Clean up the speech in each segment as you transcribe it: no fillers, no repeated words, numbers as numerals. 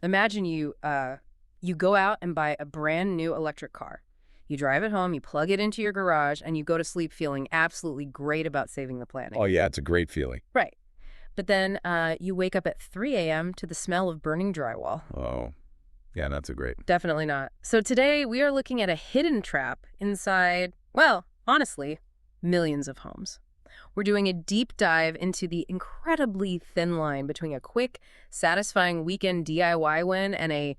Imagine you go out and buy a brand new electric car. You drive it home, you plug it into your garage, and you go to sleep feeling absolutely great about saving the planet. Oh, yeah, it's a great feeling. Right. But then you wake up at 3 a.m. to the smell of burning drywall. Oh, yeah, not so great. Definitely not. So today we are looking at a hidden trap inside, well, honestly, millions of homes. We're doing a deep dive into the incredibly thin line between a quick, satisfying weekend DIY win and a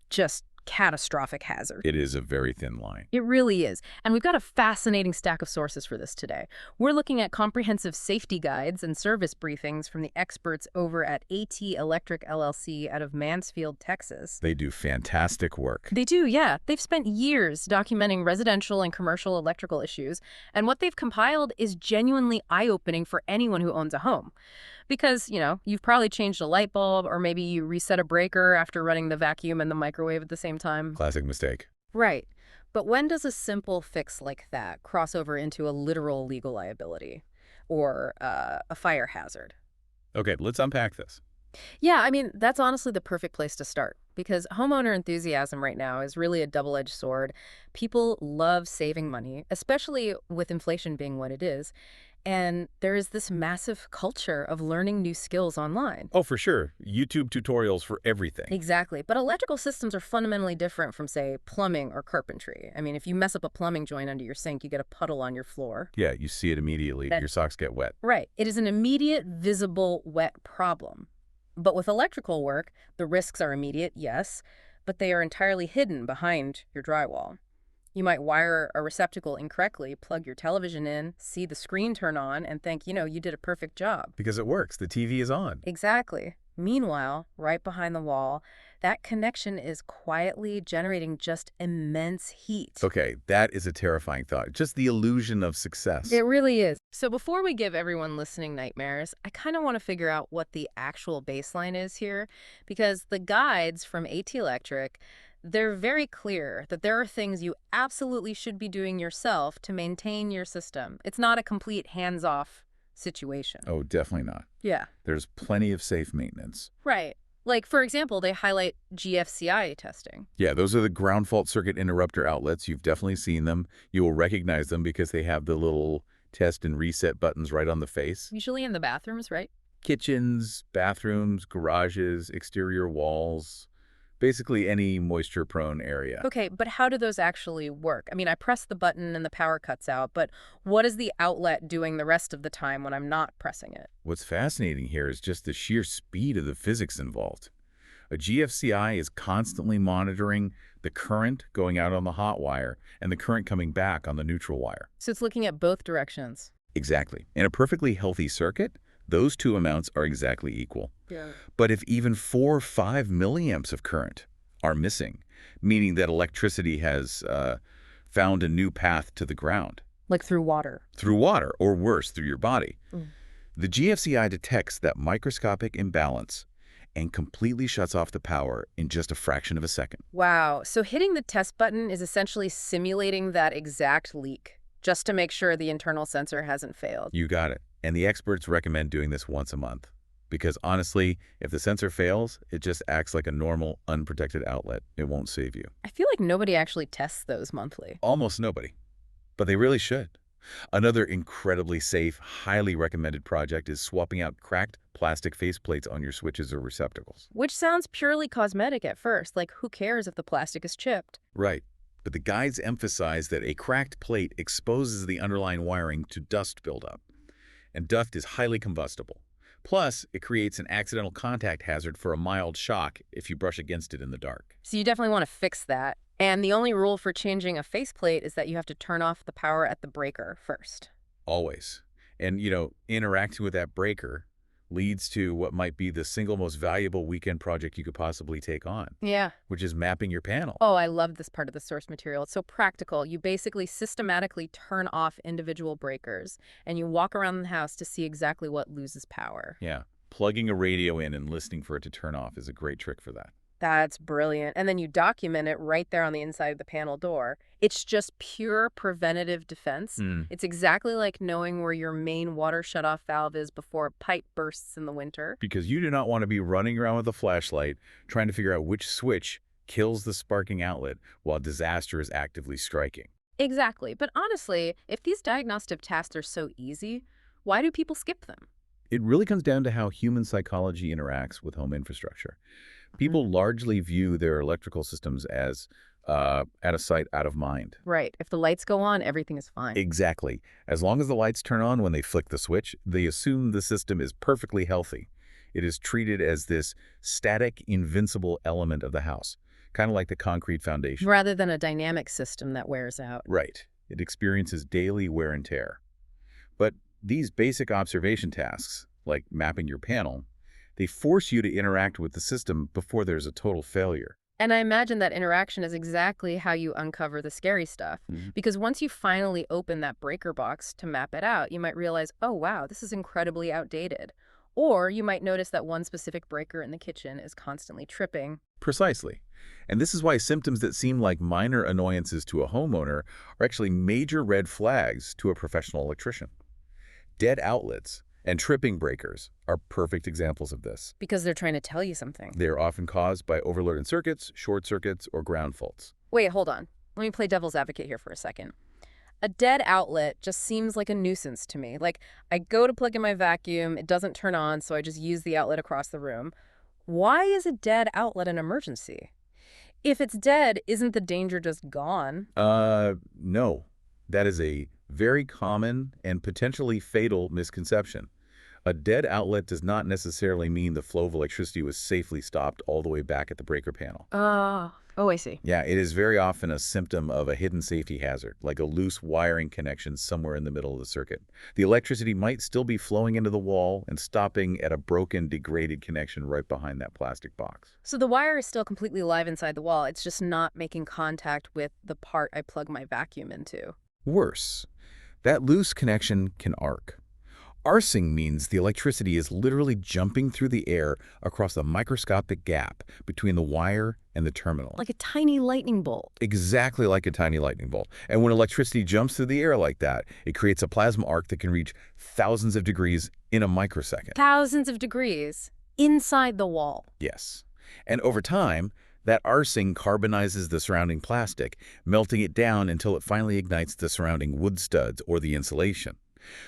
just catastrophic hazard. It is a very thin line. It really is. And we've got a fascinating stack of sources for this today. We're looking at comprehensive safety guides and service briefings from the experts over at AT Electric LLC out of Mansfield, Texas. They do fantastic work. They do, yeah. They've spent years documenting residential and commercial electrical issues, and what they've compiled is genuinely eye-opening for anyone who owns a home. Because, you've probably changed a light bulb, or maybe you reset a breaker after running the vacuum and the microwave at the same time. Classic mistake. Right. But when does a simple fix like that cross over into a literal legal liability or a fire hazard? Okay, let's unpack this. Yeah, I mean, that's honestly the perfect place to start because homeowner enthusiasm right now is really a double-edged sword. People love saving money, especially with inflation being what it is. And there is this massive culture of learning new skills online. Oh, for sure. YouTube tutorials for everything. Exactly. But electrical systems are fundamentally different from, say, plumbing or carpentry. I mean, if you mess up a plumbing joint under your sink, you get a puddle on your floor. Yeah, you see it immediately. Your socks get wet. Right. It is an immediate, visible, wet problem. But with electrical work, the risks are immediate, yes, but they are entirely hidden behind your drywall. You might wire a receptacle incorrectly, plug your television in, see the screen turn on, and think, you did a perfect job. Because it works. The TV is on. Exactly. Meanwhile, right behind the wall, that connection is quietly generating just immense heat. Okay, that is a terrifying thought. Just the illusion of success. It really is. So before we give everyone listening nightmares, I kind of want to figure out what the actual baseline is here, because the guides from AT Electric, they're very clear that there are things you absolutely should be doing yourself to maintain your system. It's not a complete hands-off situation. Oh, definitely not. Yeah. There's plenty of safe maintenance. Right. Like, for example, they highlight GFCI testing. Yeah, those are the ground fault circuit interrupter outlets. You've definitely seen them. You will recognize them because they have the little test and reset buttons right on the face. Usually in the bathrooms, right? Kitchens, bathrooms, garages, exterior walls. Basically any moisture-prone area. Okay, but how do those actually work? I mean, I press the button and the power cuts out, but what is the outlet doing the rest of the time when I'm not pressing it? What's fascinating here is just the sheer speed of the physics involved. A GFCI is constantly monitoring the current going out on the hot wire and the current coming back on the neutral wire. So it's looking at both directions. Exactly. In a perfectly healthy circuit, those two amounts are exactly equal. Yeah. But if even 4 or 5 milliamps of current are missing, meaning that electricity has found a new path to the ground. Like through water. Through water, or worse, through your body. The GFCI detects that microscopic imbalance and completely shuts off the power in just a fraction of a second. Wow. So hitting the test button is essentially simulating that exact leak, just to make sure the internal sensor hasn't failed. You got it. And the experts recommend doing this once a month. Because honestly, if the sensor fails, it just acts like a normal, unprotected outlet. It won't save you. I feel like nobody actually tests those monthly. Almost nobody. But they really should. Another incredibly safe, highly recommended project is swapping out cracked plastic faceplates on your switches or receptacles. Which sounds purely cosmetic at first, like who cares if the plastic is chipped? Right. But the guides emphasize that a cracked plate exposes the underlying wiring to dust buildup. And dust is highly combustible. Plus, it creates an accidental contact hazard for a mild shock if you brush against it in the dark. So you definitely want to fix that. And the only rule for changing a faceplate is that you have to turn off the power at the breaker first. Always. And, interacting with that breaker leads to what might be the single most valuable weekend project you could possibly take on. Yeah. Which is mapping your panel. Oh, I love this part of the source material. It's so practical. You basically systematically turn off individual breakers, and you walk around the house to see exactly what loses power. Yeah. Plugging a radio in and listening for it to turn off is a great trick for that. That's brilliant. And then you document it right there on the inside of the panel door. It's just pure preventative defense. Hmm. It's exactly like knowing where your main water shutoff valve is before a pipe bursts in the winter. Because you do not want to be running around with a flashlight trying to figure out which switch kills the sparking outlet while disaster is actively striking. Exactly. But honestly, if these diagnostic tasks are so easy, why do people skip them? It really comes down to how human psychology interacts with home infrastructure. People largely view their electrical systems as out of sight, out of mind. Right. If the lights go on, everything is fine. Exactly. As long as the lights turn on when they flick the switch, they assume the system is perfectly healthy. It is treated as this static, invincible element of the house, kind of like the concrete foundation. Rather than a dynamic system that wears out. Right. It experiences daily wear and tear. But these basic observation tasks, like mapping your panel, they force you to interact with the system before there's a total failure. And I imagine that interaction is exactly how you uncover the scary stuff. Mhm. Because once you finally open that breaker box to map it out, you might realize, oh, wow, this is incredibly outdated. Or you might notice that one specific breaker in the kitchen is constantly tripping. Precisely. And this is why symptoms that seem like minor annoyances to a homeowner are actually major red flags to a professional electrician. Dead outlets and tripping breakers are perfect examples of this. Because they're trying to tell you something. They are often caused by overloaded circuits, short circuits, or ground faults. Wait, hold on. Let me play devil's advocate here for a second. A dead outlet just seems like a nuisance to me. Like, I go to plug in my vacuum, it doesn't turn on, so I just use the outlet across the room. Why is a dead outlet an emergency? If it's dead, isn't the danger just gone? No. That is a very common and potentially fatal misconception. A dead outlet does not necessarily mean the flow of electricity was safely stopped all the way back at the breaker panel. Oh, I see. Yeah, it is very often a symptom of a hidden safety hazard, like a loose wiring connection somewhere in the middle of the circuit. The electricity might still be flowing into the wall and stopping at a broken, degraded connection right behind that plastic box. So the wire is still completely live inside the wall. It's just not making contact with the part I plug my vacuum into. Worse, that loose connection can arc. Arcing means the electricity is literally jumping through the air across a microscopic gap between the wire and the terminal. Like a tiny lightning bolt. Exactly like a tiny lightning bolt. And when electricity jumps through the air like that, it creates a plasma arc that can reach thousands of degrees in a microsecond. Thousands of degrees inside the wall. Yes. And over time, that arcing carbonizes the surrounding plastic, melting it down until it finally ignites the surrounding wood studs or the insulation.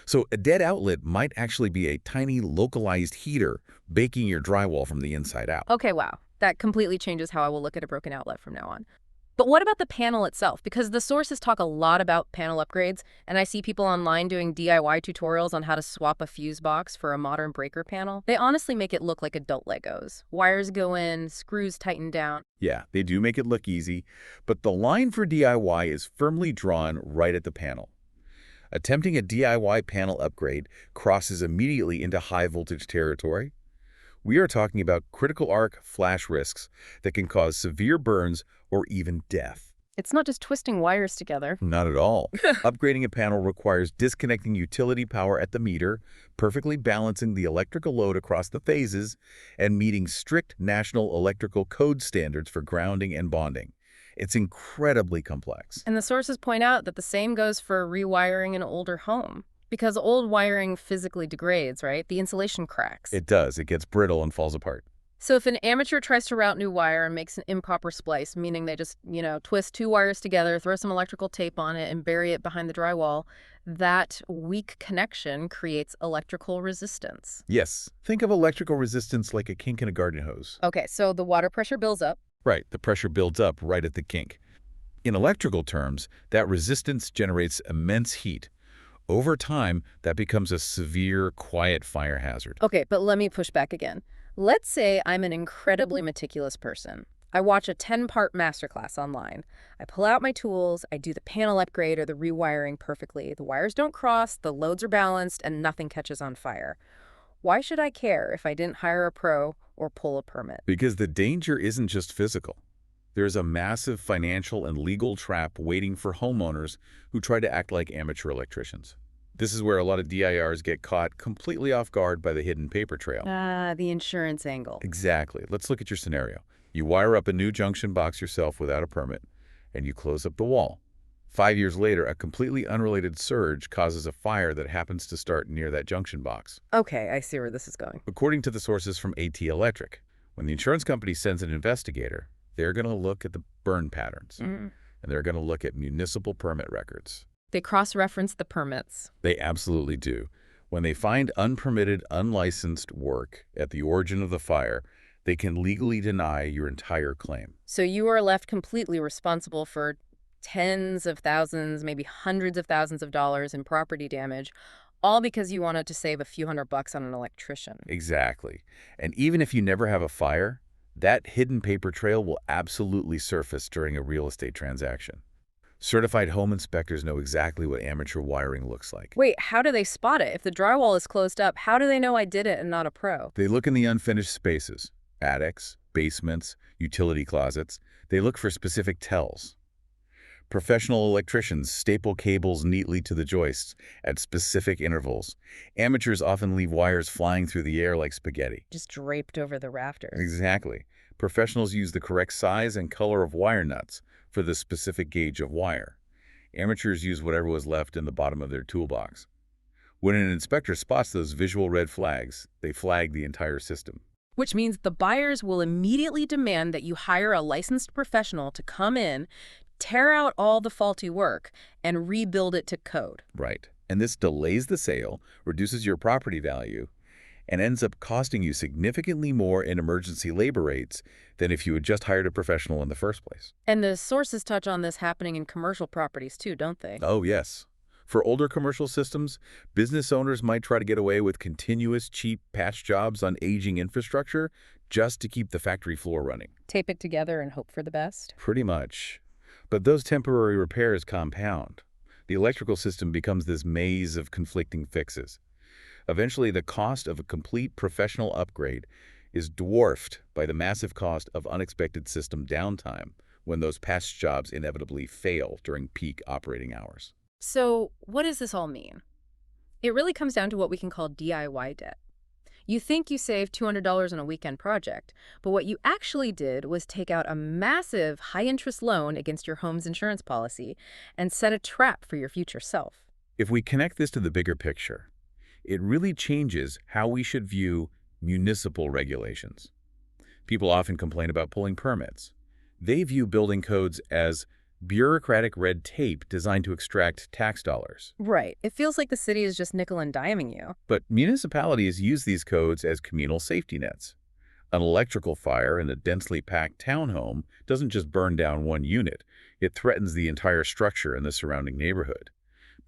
So a dead outlet might actually be a tiny localized heater baking your drywall from the inside out. Okay, wow. That completely changes how I will look at a broken outlet from now on. But what about the panel itself? Because the sources talk a lot about panel upgrades, and I see people online doing DIY tutorials on how to swap a fuse box for a modern breaker panel. They honestly make it look like adult Legos. Wires go in, screws tighten down. Yeah, they do make it look easy, but the line for DIY is firmly drawn right at the panel. Attempting a DIY panel upgrade crosses immediately into high-voltage territory. We are talking about critical arc flash risks that can cause severe burns or even death. It's not just twisting wires together. Not at all. Upgrading a panel requires disconnecting utility power at the meter, perfectly balancing the electrical load across the phases, and meeting strict national electrical code standards for grounding and bonding. It's incredibly complex. And the sources point out that the same goes for rewiring an older home. Because old wiring physically degrades, right? The insulation cracks. It does. It gets brittle and falls apart. So if an amateur tries to route new wire and makes an improper splice, meaning they just, twist two wires together, throw some electrical tape on it, and bury it behind the drywall, that weak connection creates electrical resistance. Yes. Think of electrical resistance like a kink in a garden hose. Okay, so the water pressure builds up. Right. The pressure builds up right at the kink. In electrical terms, that resistance generates immense heat. Over time, that becomes a severe, quiet fire hazard. Okay, but let me push back again. Let's say I'm an incredibly meticulous person. I watch a 10-part masterclass online. I pull out my tools, I do the panel upgrade or the rewiring perfectly. The wires don't cross, the loads are balanced, and nothing catches on fire. Why should I care if I didn't hire a pro or pull a permit? Because the danger isn't just physical. There's a massive financial and legal trap waiting for homeowners who try to act like amateur electricians. This is where a lot of DIRs get caught completely off guard by the hidden paper trail. The insurance angle. Exactly. Let's look at your scenario. You wire up a new junction box yourself without a permit, and you close up the wall. 5 years later, a completely unrelated surge causes a fire that happens to start near that junction box. Okay, I see where this is going. According to the sources from AT Electric, when the insurance company sends an investigator, they're going to look at the burn patterns, and they're going to look at municipal permit records. They cross-reference the permits. They absolutely do. When they find unpermitted, unlicensed work at the origin of the fire, they can legally deny your entire claim. So you are left completely responsible for tens of thousands, maybe hundreds of thousands of dollars in property damage, all because you wanted to save a few $100 on an electrician. Exactly. And even if you never have a fire, that hidden paper trail will absolutely surface during a real estate transaction. Certified home inspectors know exactly what amateur wiring looks like. Wait, how do they spot it? If the drywall is closed up, how do they know I did it and not a pro? They look in the unfinished spaces, attics, basements, utility closets. They look for specific tells. Professional electricians staple cables neatly to the joists at specific intervals. Amateurs often leave wires flying through the air like spaghetti. Just draped over the rafters. Exactly. Professionals use the correct size and color of wire nuts for the specific gauge of wire. Amateurs use whatever was left in the bottom of their toolbox. When an inspector spots those visual red flags, they flag the entire system. Which means the buyers will immediately demand that you hire a licensed professional to come in, tear out all the faulty work, and rebuild it to code. Right. And this delays the sale, reduces your property value, and ends up costing you significantly more in emergency labor rates than if you had just hired a professional in the first place. And the sources touch on this happening in commercial properties too, don't they? Oh, yes. For older commercial systems, business owners might try to get away with continuous, cheap patch jobs on aging infrastructure just to keep the factory floor running. Tape it together and hope for the best? Pretty much. But those temporary repairs compound. The electrical system becomes this maze of conflicting fixes. Eventually, the cost of a complete professional upgrade is dwarfed by the massive cost of unexpected system downtime when those patch jobs inevitably fail during peak operating hours. So what does this all mean? It really comes down to what we can call DIY debt. You think you saved $200 on a weekend project, but what you actually did was take out a massive high-interest loan against your home's insurance policy and set a trap for your future self. If we connect this to the bigger picture, it really changes how we should view municipal regulations. People often complain about pulling permits. They view building codes as bureaucratic red tape designed to extract tax dollars. Right. It feels like the city is just nickel and diming you. But municipalities use these codes as communal safety nets. An electrical fire in a densely packed townhome doesn't just burn down one unit. It threatens the entire structure and the surrounding neighborhood.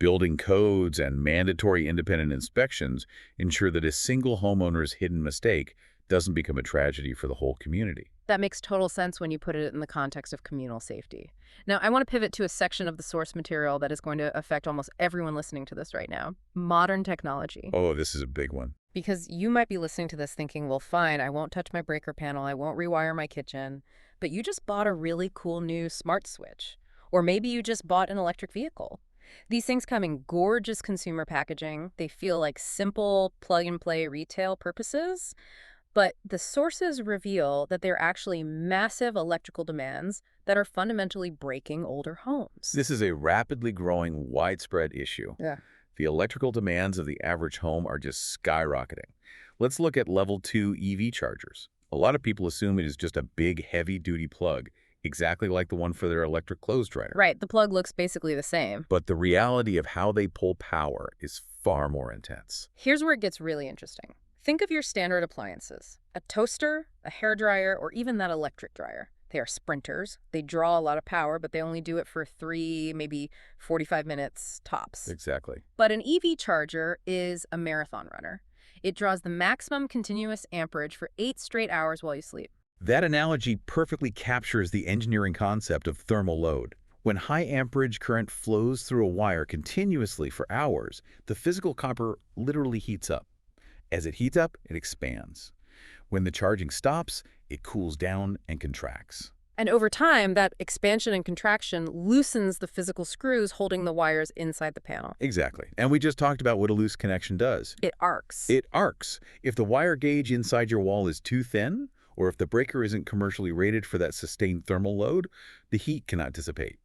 Building codes and mandatory independent inspections ensure that a single homeowner's hidden mistake doesn't become a tragedy for the whole community. That makes total sense when you put it in the context of communal safety. Now, I want to pivot to a section of the source material that is going to affect almost everyone listening to this right now. Modern technology. Oh, this is a big one. Because you might be listening to this thinking, well, fine, I won't touch my breaker panel, I won't rewire my kitchen, but you just bought a really cool new smart switch. Or maybe you just bought an electric vehicle. These things come in gorgeous consumer packaging. They feel like simple plug-and-play retail purposes. But the sources reveal that they're actually massive electrical demands that are fundamentally breaking older homes. This is a rapidly growing, widespread issue. Yeah. The electrical demands of the average home are just skyrocketing. Let's look at level 2 EV chargers. A lot of people assume it is just a big, heavy-duty plug, exactly like the one for their electric clothes dryer. Right, the plug looks basically the same. But the reality of how they pull power is far more intense. Here's where it gets really interesting. Think of your standard appliances, a toaster, a hairdryer, or even that electric dryer. They are sprinters. They draw a lot of power, but they only do it for 3, maybe 45 minutes tops. Exactly. But an EV charger is a marathon runner. It draws the maximum continuous amperage for 8 straight hours while you sleep. That analogy perfectly captures the engineering concept of thermal load. When high amperage current flows through a wire continuously for hours, the physical copper literally heats up. As it heats up, it expands. When the charging stops, it cools down and contracts. And over time, that expansion and contraction loosens the physical screws holding the wires inside the panel. Exactly. And we just talked about what a loose connection does. It arcs. It arcs. If the wire gauge inside your wall is too thin, or if the breaker isn't commercially rated for that sustained thermal load, the heat cannot dissipate.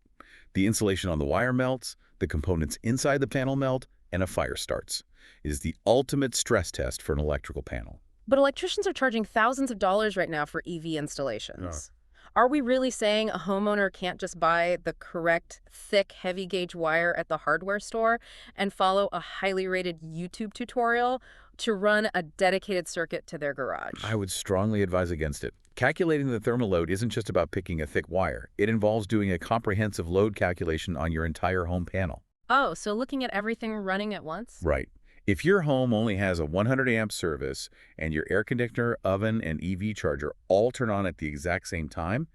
The insulation on the wire melts, the components inside the panel melt, and a fire starts. It is the ultimate stress test for an electrical panel. But electricians are charging thousands of dollars right now for EV installations. Are we really saying a homeowner can't just buy the correct, thick, heavy gauge wire at the hardware store and follow a highly rated YouTube tutorial to run a dedicated circuit to their garage? I would strongly advise against it. Calculating the thermal load isn't just about picking a thick wire. It involves doing a comprehensive load calculation on your entire home panel. Oh, so looking at everything running at once? Right. If your home only has a 100 amp service and your air conditioner, oven, and EV charger all turn on at the exact same time,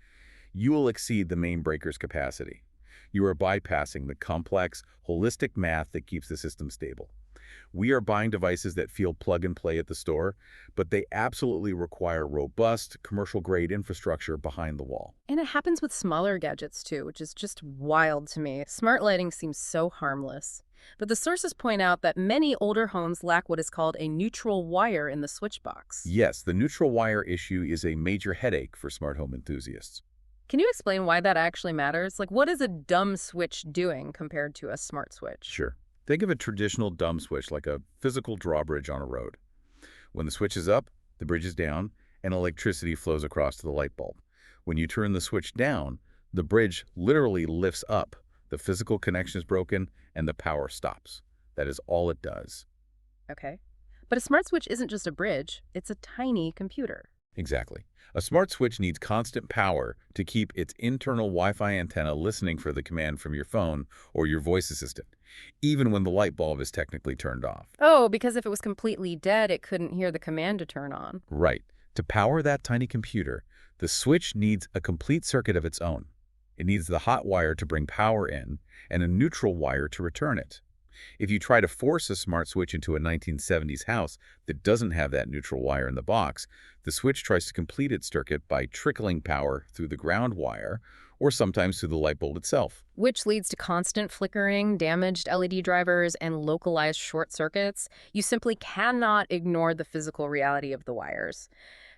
you will exceed the main breaker's capacity. You are bypassing the complex, holistic math that keeps the system stable. We are buying devices that feel plug and play at the store, but they absolutely require robust, commercial-grade infrastructure behind the wall. And it happens with smaller gadgets too, which is just wild to me. Smart lighting seems so harmless. But the sources point out that many older homes lack what is called a neutral wire in the switch box. Yes, the neutral wire issue is a major headache for smart home enthusiasts. Can you explain why that actually matters? Like, what is a dumb switch doing compared to a smart switch? Sure. Think of a traditional dumb switch like a physical drawbridge on a road. When the switch is up, the bridge is down, and electricity flows across to the light bulb. When you turn the switch down, the bridge literally lifts up. The physical connection is broken, and the power stops. That is all it does. Okay. But a smart switch isn't just a bridge, it's a tiny computer. Exactly. A smart switch needs constant power to keep its internal Wi-Fi antenna listening for the command from your phone or your voice assistant, even when the light bulb is technically turned off. Oh, because if it was completely dead, it couldn't hear the command to turn on. Right. To power that tiny computer, the switch needs a complete circuit of its own. It needs the hot wire to bring power in and a neutral wire to return it. If you try to force a smart switch into a 1970s house that doesn't have that neutral wire in the box, the switch tries to complete its circuit by trickling power through the ground wire or sometimes through the light bulb itself. Which leads to constant flickering, damaged LED drivers, and localized short circuits. You simply cannot ignore the physical reality of the wires.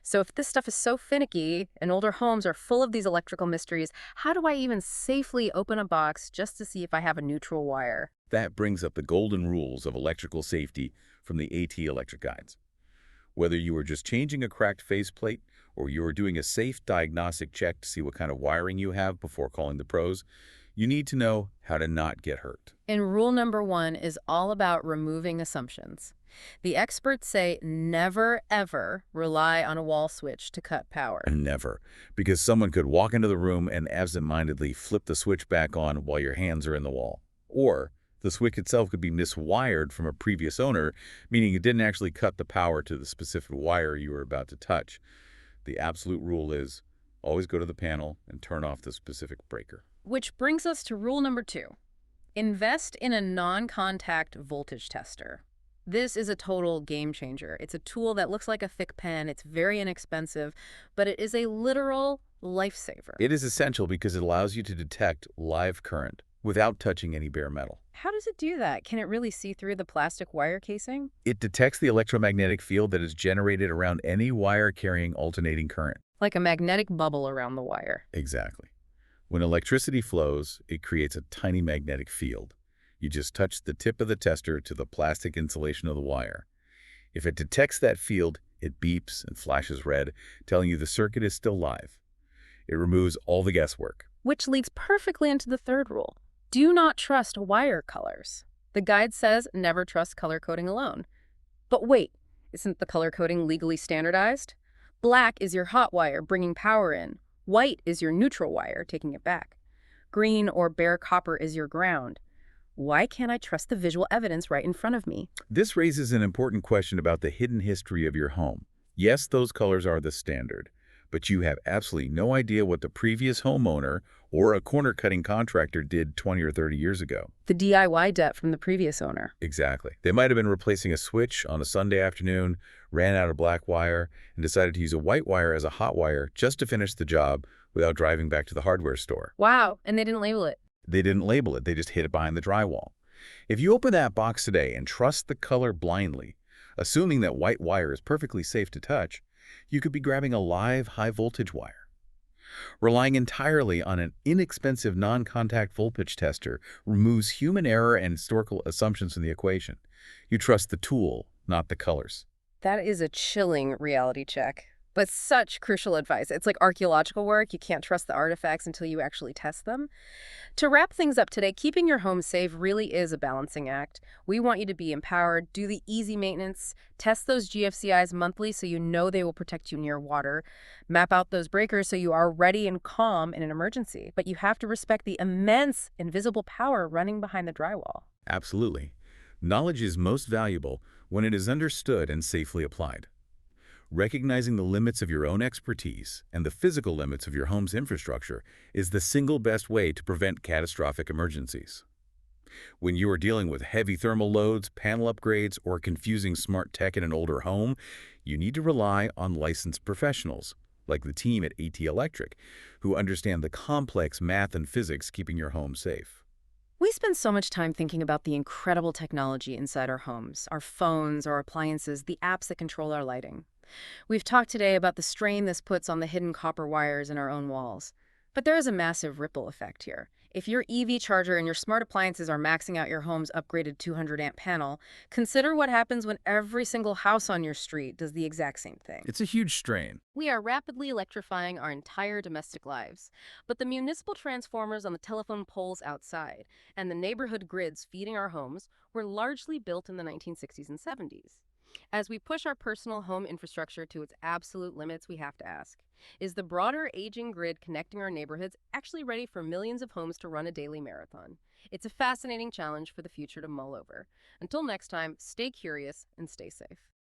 So if this stuff is so finicky and older homes are full of these electrical mysteries, how do I even safely open a box just to see if I have a neutral wire? That brings up the golden rules of electrical safety from the AT Electric guides. Whether you are just changing a cracked faceplate or you are doing a safe diagnostic check to see what kind of wiring you have before calling the pros, you need to know how to not get hurt. And rule number 1 is all about removing assumptions. The experts say never, ever rely on a wall switch to cut power. Never, because someone could walk into the room and absentmindedly flip the switch back on while your hands are in the wall. Or the switch itself could be miswired from a previous owner, meaning it didn't actually cut the power to the specific wire you were about to touch. The absolute rule is always go to the panel and turn off the specific breaker. Which brings us to rule number 2. Invest in a non-contact voltage tester. This is a total game changer. It's a tool that looks like a thick pen. It's very inexpensive, but it is a literal lifesaver. It is essential because it allows you to detect live current without touching any bare metal. How does it do that? Can it really see through the plastic wire casing? It detects the electromagnetic field that is generated around any wire carrying alternating current. Like a magnetic bubble around the wire. Exactly. When electricity flows, it creates a tiny magnetic field. You just touch the tip of the tester to the plastic insulation of the wire. If it detects that field, it beeps and flashes red, telling you the circuit is still live. It removes all the guesswork. Which leads perfectly into the third rule. Do not trust wire colors. The guide says never trust color coding alone. But wait, isn't the color coding legally standardized? Black is your hot wire bringing power in. White is your neutral wire taking it back. Green or bare copper is your ground. Why can't I trust the visual evidence right in front of me? This raises an important question about the hidden history of your home. Yes, those colors are the standard, but you have absolutely no idea what the previous homeowner or a corner-cutting contractor did 20 or 30 years ago. The DIY debt from the previous owner. Exactly. They might have been replacing a switch on a Sunday afternoon, ran out of black wire, and decided to use a white wire as a hot wire just to finish the job without driving back to the hardware store. Wow, and they didn't label it. They didn't label it. They just hid it behind the drywall. If you open that box today and trust the color blindly, assuming that white wire is perfectly safe to touch, You could be grabbing a live, high-voltage wire. Relying entirely on an inexpensive non-contact voltage tester removes human error and historical assumptions from the equation. You trust the tool, not the colors. That is a chilling reality check, but such crucial advice. It's like archaeological work. You can't trust the artifacts until you actually test them. To wrap things up today, keeping your home safe really is a balancing act. We want you to be empowered, do the easy maintenance, test those GFCIs monthly so you know they will protect you near water, map out those breakers so you are ready and calm in an emergency. But you have to respect the immense invisible power running behind the drywall. Absolutely. Knowledge is most valuable when it is understood and safely applied. Recognizing the limits of your own expertise and the physical limits of your home's infrastructure is the single best way to prevent catastrophic emergencies. When you are dealing with heavy thermal loads, panel upgrades, or confusing smart tech in an older home, you need to rely on licensed professionals, like the team at AT Electric, who understand the complex math and physics keeping your home safe. We spend so much time thinking about the incredible technology inside our homes, our phones, our appliances, the apps that control our lighting. We've talked today about the strain this puts on the hidden copper wires in our own walls. But there is a massive ripple effect here. If your EV charger and your smart appliances are maxing out your home's upgraded 200-amp panel, consider what happens when every single house on your street does the exact same thing. It's a huge strain. We are rapidly electrifying our entire domestic lives. But the municipal transformers on the telephone poles outside and the neighborhood grids feeding our homes were largely built in the 1960s and 70s. As we push our personal home infrastructure to its absolute limits, we have to ask, is the broader aging grid connecting our neighborhoods actually ready for millions of homes to run a daily marathon? It's a fascinating challenge for the future to mull over. Until next time, stay curious and stay safe.